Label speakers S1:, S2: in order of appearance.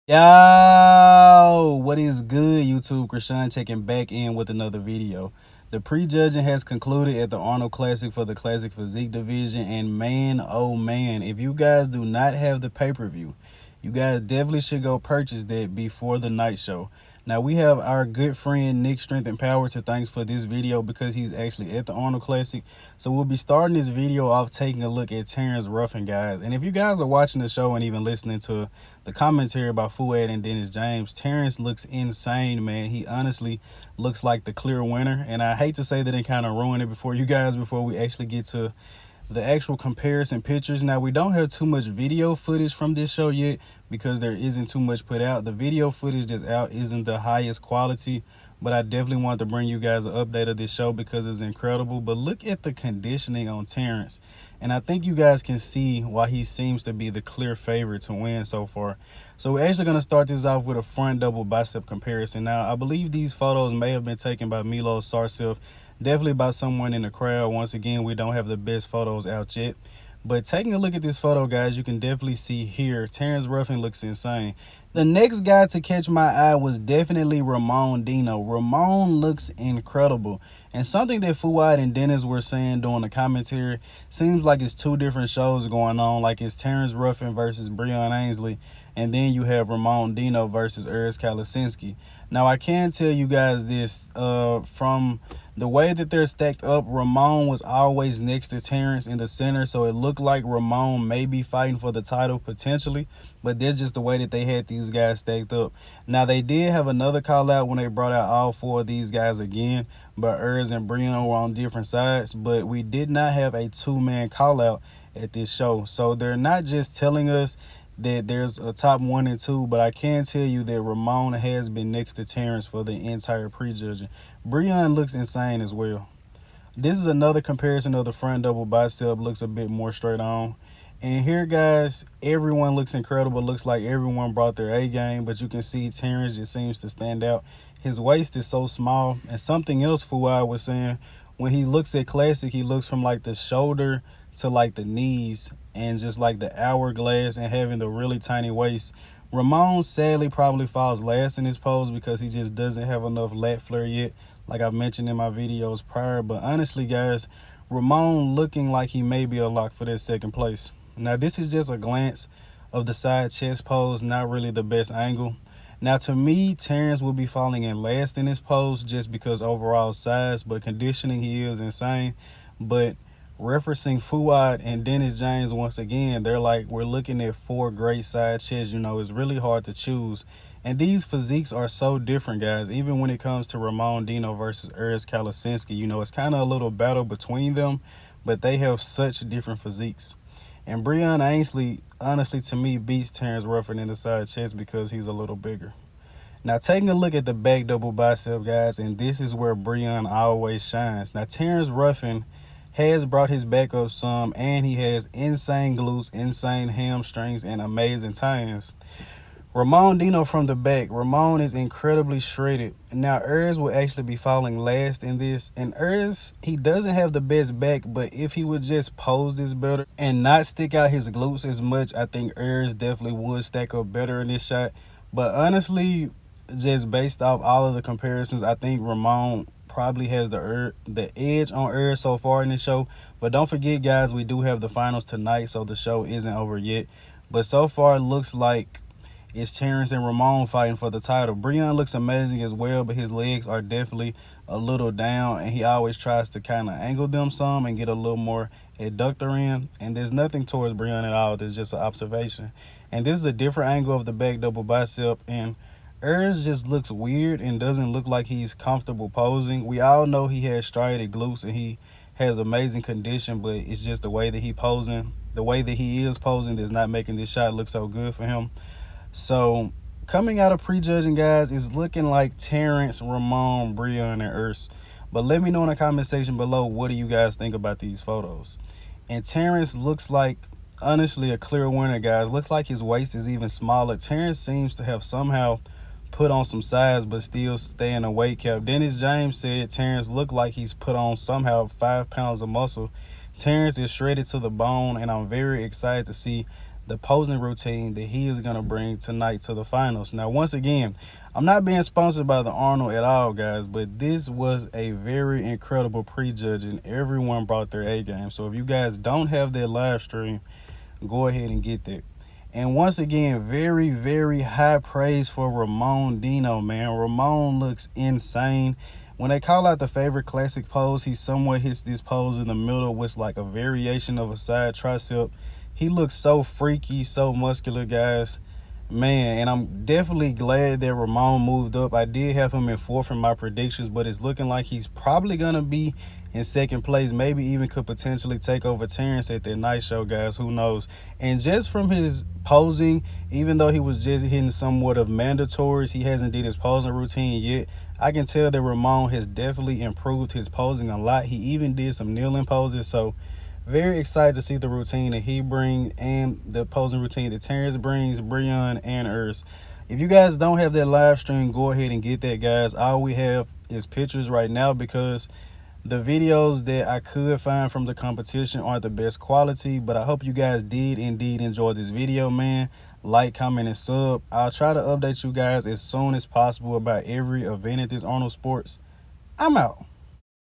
S1: Yo, what is good, YouTube? Krishan checking back in with another video. The prejudging has concluded at the Arnold Classic for the Classic Physique division, and man, oh man, if you guys do not have the pay-per-view, you guys definitely should go purchase that before the night show. Now, we have our good friend Nick Strength and Power to thanks for this video because he's actually at the Arnold Classic. So we'll be starting this video off taking a look at Terrence Ruff, guys. And if you guys are watching the show and even listening to the commentary about Fouad and Dennis James, Terrence looks insane, man. He honestly looks like the clear winner. And I hate to say that and kind of ruin it before you guys before we actually get to the actual comparison pictures. Now, we don't have too much video footage from this show yet because there isn't too much put out. The video footage that's out isn't the highest quality, but I definitely wanted to bring you guys an update of this show because it's incredible. But look at the conditioning on Terrence, and I think you guys can see why he seems to be the clear favorite to win so far. So we're actually going to start this off with a front double bicep comparison. Now, I believe these photos may have been taken by Milos Sarcev, definitely by someone in the crowd. Once again, we don't have the best photos out yet. But taking a look at this photo, guys, you can definitely see here, Terrence Ruffin looks insane. The next guy to catch my eye was definitely Ramon Dino. Ramon looks incredible. And something that Fouad and Dennis were saying during the commentary, seems like it's two different shows going on. Like it's Terrence Ruffin versus Breon Ainsley. And then you have Ramon Dino versus Urs Kalasinski. Now, I can tell you guys this, from the way that they're stacked up, Ramon was always next to Terrence in the center, so it looked like Ramon may be fighting for the title potentially, but that's just the way that they had these guys stacked up. Now, they did have another call out when they brought out all four of these guys again, but Urs and Breon were on different sides, but we did not have a two-man call out at this show. So they're not just telling us that there's a top 1 and 2, but I can tell you that Ramon has been next to Terrence for the entire prejudging. Breon looks insane as well. This is another comparison of the front double bicep, looks a bit more straight on. And here, guys, everyone looks incredible. Looks like everyone brought their A game, but you can see Terrence just seems to stand out. His waist is so small. And something else Fouad was saying, when he looks at Classic, he looks from like the shoulder to like the knees and just like the hourglass and having the really tiny waist. Ramon sadly probably falls last in his pose because he just doesn't have enough lat flare yet, like I've mentioned in my videos prior. But honestly, guys, Ramon looking like he may be a lock for that second place. Now, this is just a glance of the side chest pose, not really the best angle. Now, to me, Terrence will be falling in last in his pose just because overall size, but conditioning, he is insane. But referencing Fouad and Dennis James once again, they're like, we're looking at 4 great side chests. You know, it's really hard to choose. And these physiques are so different, guys. Even when it comes to Ramon Dino versus Urs Kalasinski, you know, it's kind of a little battle between them, but they have such different physiques. And Breon Ainsley, honestly, to me, beats Terrence Ruffin in the side chest because he's a little bigger. Now, taking a look at the back double bicep, guys, and this is where Breon always shines. Now, Terrence Ruffin has brought his back up some, and he has insane glutes, insane hamstrings, and amazing tie-ins. Ramon Dino from the back. Ramon is incredibly shredded. Now, Urs will actually be falling last in this. And Urs, he doesn't have the best back, but if he would just pose this better and not stick out his glutes as much, I think Urs definitely would stack up better in this shot. But honestly, just based off all of the comparisons, I think Ramon probably has the edge on Urs so far in the show. But don't forget, guys, we do have the finals tonight, so the show isn't over yet. But so far, it looks like it's Terrence and Ramon fighting for the title. Breon looks amazing as well, but his legs are definitely a little down, and he always tries to kind of angle them some and get a little more adductor in. And there's nothing towards Breon at all. There's just an observation. And this is a different angle of the back double bicep, and Urs just looks weird and doesn't look like he's comfortable posing. We all know he has striated glutes and he has amazing condition, but it's just the way that he posing. The way that he is posing is not making this shot look so good for him. So coming out of prejudging, guys, is looking like Terrence, Ramon, Breon, and Urs. But let me know in the comment section below, what do you guys think about these photos? And Terrence looks like, honestly, a clear winner, guys. Looks like his waist is even smaller. Terrence seems to have somehow put on some size but still stay in a weight cap. Dennis James said Terrence looked like he's put on somehow 5 pounds of muscle. Terrence is shredded to the bone, and I'm very excited to see the posing routine that he is going to bring tonight to the finals. Now, once again, I'm not being sponsored by the Arnold at all, guys, but this was a very incredible prejudging. Everyone brought their A game. So if you guys don't have that live stream, go ahead and get that. And once again, very, very high praise for Ramon Dino, man. Ramon looks insane. When they call out the favorite classic pose, he somewhat hits this pose in the middle with like a variation of a side tricep. He looks so freaky, so muscular, guys. Man, and I'm definitely glad that Ramon moved up. I did have him in fourth in my predictions, but it's looking like he's probably going to be in second place. Maybe even could potentially take over Terrence at that night show, guys. Who knows? And just from his posing, even though he was just hitting somewhat of mandatories, he hasn't did his posing routine yet. I can tell that Ramon has definitely improved his posing a lot. He even did some kneeling poses, so very excited to see the routine that he brings and the posing routine that Terrence brings, Breon, and Urs. If you guys don't have that live stream, go ahead and get that, guys. All we have is pictures right now because the videos that I could find from the competition aren't the best quality, but I hope you guys did indeed enjoy this video, man. Like, comment, and sub. I'll try to update you guys as soon as possible about every event at this Arnold Sports. I'm out.